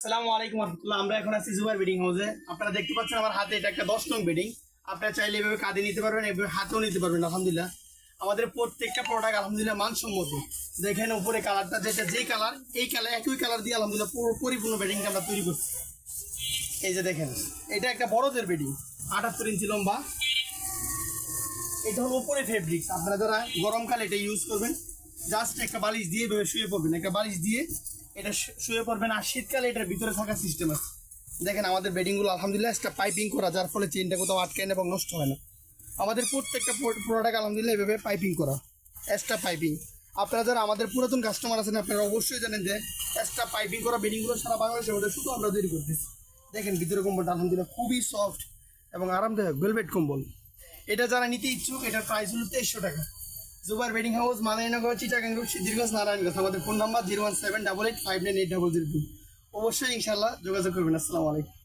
আসসালামু আলাইকুম রহমতুল্লাহ। আমরা এখন আছি জুবাইর বেডিং হাউসে। আপনারা দেখতে পাচ্ছেন আমার হাতে এটা একটা 10 নং বেডিং। আপনারা চাইলে এভাবে কাঁধে নিতে পারবেন, এভাবে হাতেও নিতে পারবেন। আলহামদুলিল্লাহ আমাদের প্রত্যেকটা প্রোডাক্ট আলহামদুলিল্লাহ মানসম্মত। দেখেন উপরে কালারটা, যেটা যেই কালার, এই কালার একই কালার দিয়ে আলহামদুলিল্লাহ পুরো পরিপূর্ণ বেডিংটা আমরা তৈরি করছি। এই যে দেখেন, এটা একটা বড়দের বেডিং, 78 ইঞ্চি লম্বা। এটা হলো উপরে ফেব্রিক্স। আপনারা যারা গরমকালে এটা ইউজ করবেন, জাস্ট একটা বালিশ দিয়ে এভাবে শুয়ে পড়বেন, একটা বালিশ দিয়ে এটা শুয়ে পড়বেন। আর শীতকালে এটার ভিতরে থাকার সিস্টেম আছে। দেখেন আমাদের বেডিংগুলো আলহামদুলিল্লাহ একটা পাইপিং করা, যার ফলে চেনটা কোথাও আটকায় না এবং নষ্ট হয় না। আমাদের প্রত্যেকটা প্রোডাক্ট আলহামদুলিল্লাহ এভাবে পাইপিং করা, এক্সট্রা পাইপিং। আপনারা যারা আমাদের পুরাতন কাস্টমার আছেন, আপনারা অবশ্যই জানেন যে এক্সট্রা পাইপিং করা বেডিংগুলো সারা বাংলাদেশের মধ্যে শুধু আমরা তৈরি করতেছি। দেখেন ভিতরে কম্বলটা আলহামদুলিল্লাহ খুবই সফট এবং আরামদায়ক ভেলভেট কম্বল। এটা যারা নিতে ইচ্ছুক, এটার প্রাইস হলো 2300 টাকা। Zubair bedding house, Madarinagar, Chittagong road, Siddhirganj, Narayanganj. আমাদের ফোন নাম্বার 01788598002। অবশ্যই ইনশাল্লাহ যোগাযোগ করবেন। আসসালামু আলাইকুম।